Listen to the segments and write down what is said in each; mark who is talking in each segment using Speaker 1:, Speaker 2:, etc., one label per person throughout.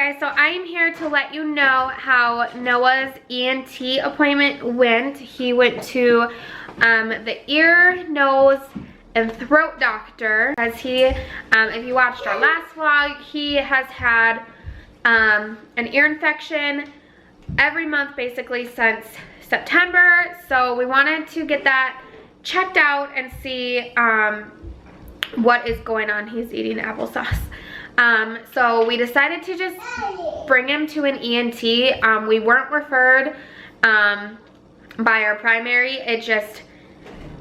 Speaker 1: Okay, so I am here to let you know how Noah's E.N.T appointment went. He went to the ear, nose, and throat doctor. As he, if you watched our last vlog, he has had an ear infection every month basically since September. So we wanted to get that checked out and see what is going on. He's eating applesauce. So we decided to just bring him to an E.N.T. We weren't referred by our primary. It just,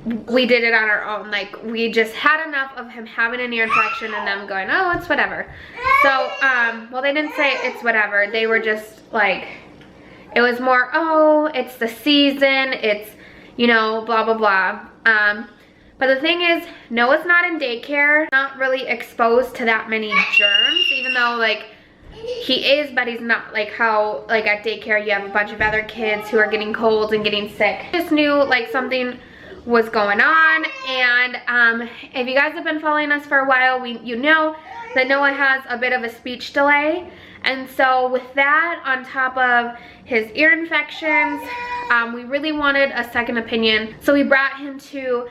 Speaker 1: we did it on our own. Like, we just had enough of him having an ear infection and them going, oh, it's whatever. So, well, they didn't say it's whatever. They were just like, it was more, oh, it's the season, it's, you know, blah, blah, blah. But the thing is, Noah's not in daycare, not really exposed to that many germs, even though, like, he is, but he's not, like how, like, at daycare you have a bunch of other kids who are getting colds and getting sick. Just knew, like, something was going on. And if you guys have been following us for a while, you know that Noah has a bit of a speech delay. And so with that, on top of his ear infections, we really wanted a second opinion. So we brought him to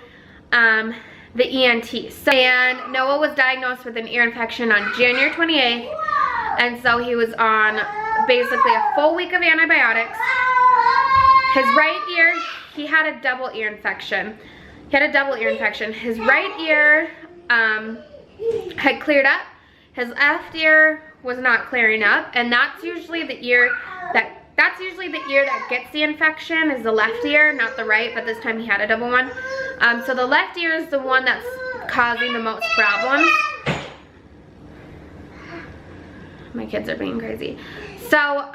Speaker 1: the E.N.T. And Noah was diagnosed with an ear infection on January 28th. And so he was on basically a full week of antibiotics. His right ear, he had a double ear infection. His right ear had cleared up. His left ear was not clearing up, and that's usually the ear that gets the infection, is the left ear, not the right, but this time he had a double one. So the left ear is the one that's causing the most problems. My kids are being crazy. So,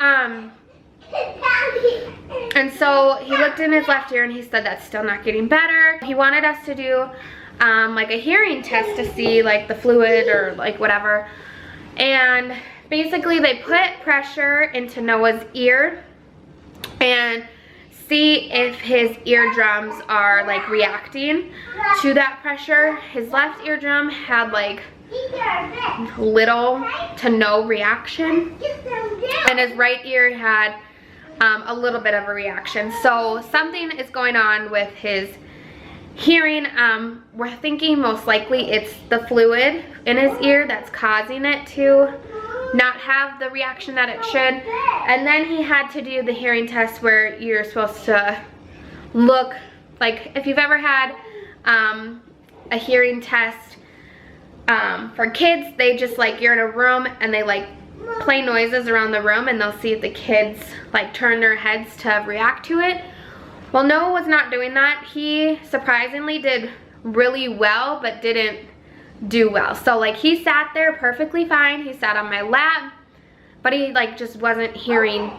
Speaker 1: and so he looked in his left ear and he said that's still not getting better. He wanted us to do like a hearing test to see like the fluid or like whatever. And basically they put pressure into Noah's ear and see if his eardrums are like reacting to that pressure. His left eardrum had like little to no reaction, and his right ear had a little bit of a reaction. So something is going on with his hearing. We're thinking most likely it's the fluid in his ear that's causing it to not have the reaction that it should. And then he had to do the hearing test where you're supposed to look, like if you've ever had a hearing test for kids, they just like, you're in a room and they like play noises around the room and they'll see if the kids like turn their heads to react to it. Well, Noah was not doing that. He surprisingly did really well, but didn't do well. So like he sat there perfectly fine. He sat on my lap, but he like just wasn't hearing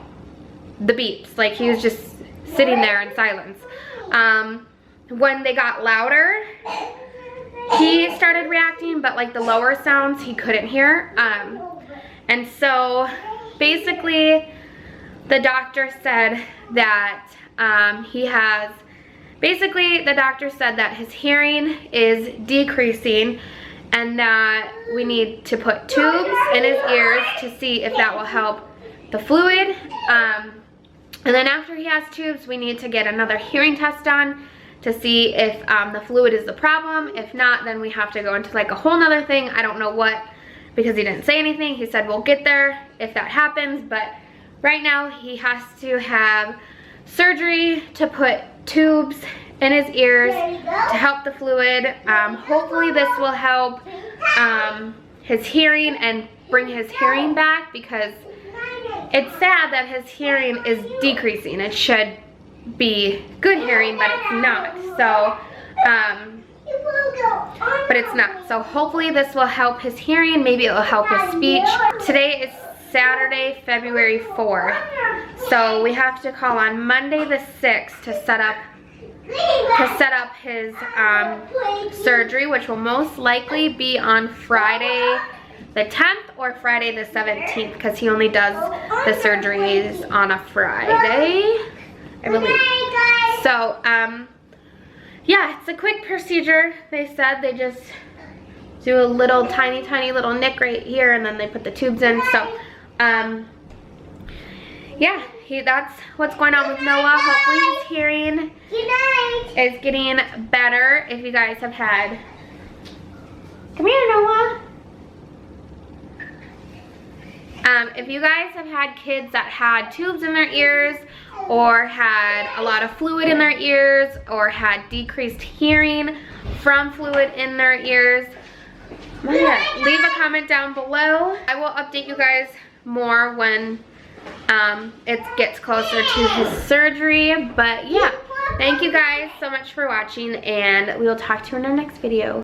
Speaker 1: the beeps. Like he was just sitting there in silence. When they got louder, he started reacting, but like the lower sounds he couldn't hear. And so basically the doctor said that the doctor said that his hearing is decreasing and that we need to put tubes in his ears to see if that will help the fluid. And then after he has tubes, we need to get another hearing test done to see if the fluid is the problem. If not, then we have to go into like a whole nother thing. I don't know what, because he didn't say anything. He said we'll get there if that happens, but right now he has to have surgery to put tubes in his ears to help the fluid. Hopefully this will help his hearing and bring his hearing back, because it's sad that his hearing is decreasing. It should be good hearing, but it's not. So but it's not. So hopefully this will help his hearing. Maybe it will help his speech. Today is Saturday, February 4th. So we have to call on Monday the 6th to set up his surgery, which will most likely be on Friday the 10th or Friday the 17th, because he only does the surgeries on a Friday, I believe. So yeah, it's a quick procedure. They said they just do a little tiny little nick right here and then they put the tubes in. So Yeah, that's what's going on with Noah. Hopefully his hearing is getting better. If you guys have had, come here, Noah. If you guys have had kids that had tubes in their ears, or had a lot of fluid in their ears, or had decreased hearing from fluid in their ears, leave a comment down below. I will update you guys more when it gets closer to his surgery. But yeah, thank you guys so much for watching, and we will talk to you in our next video.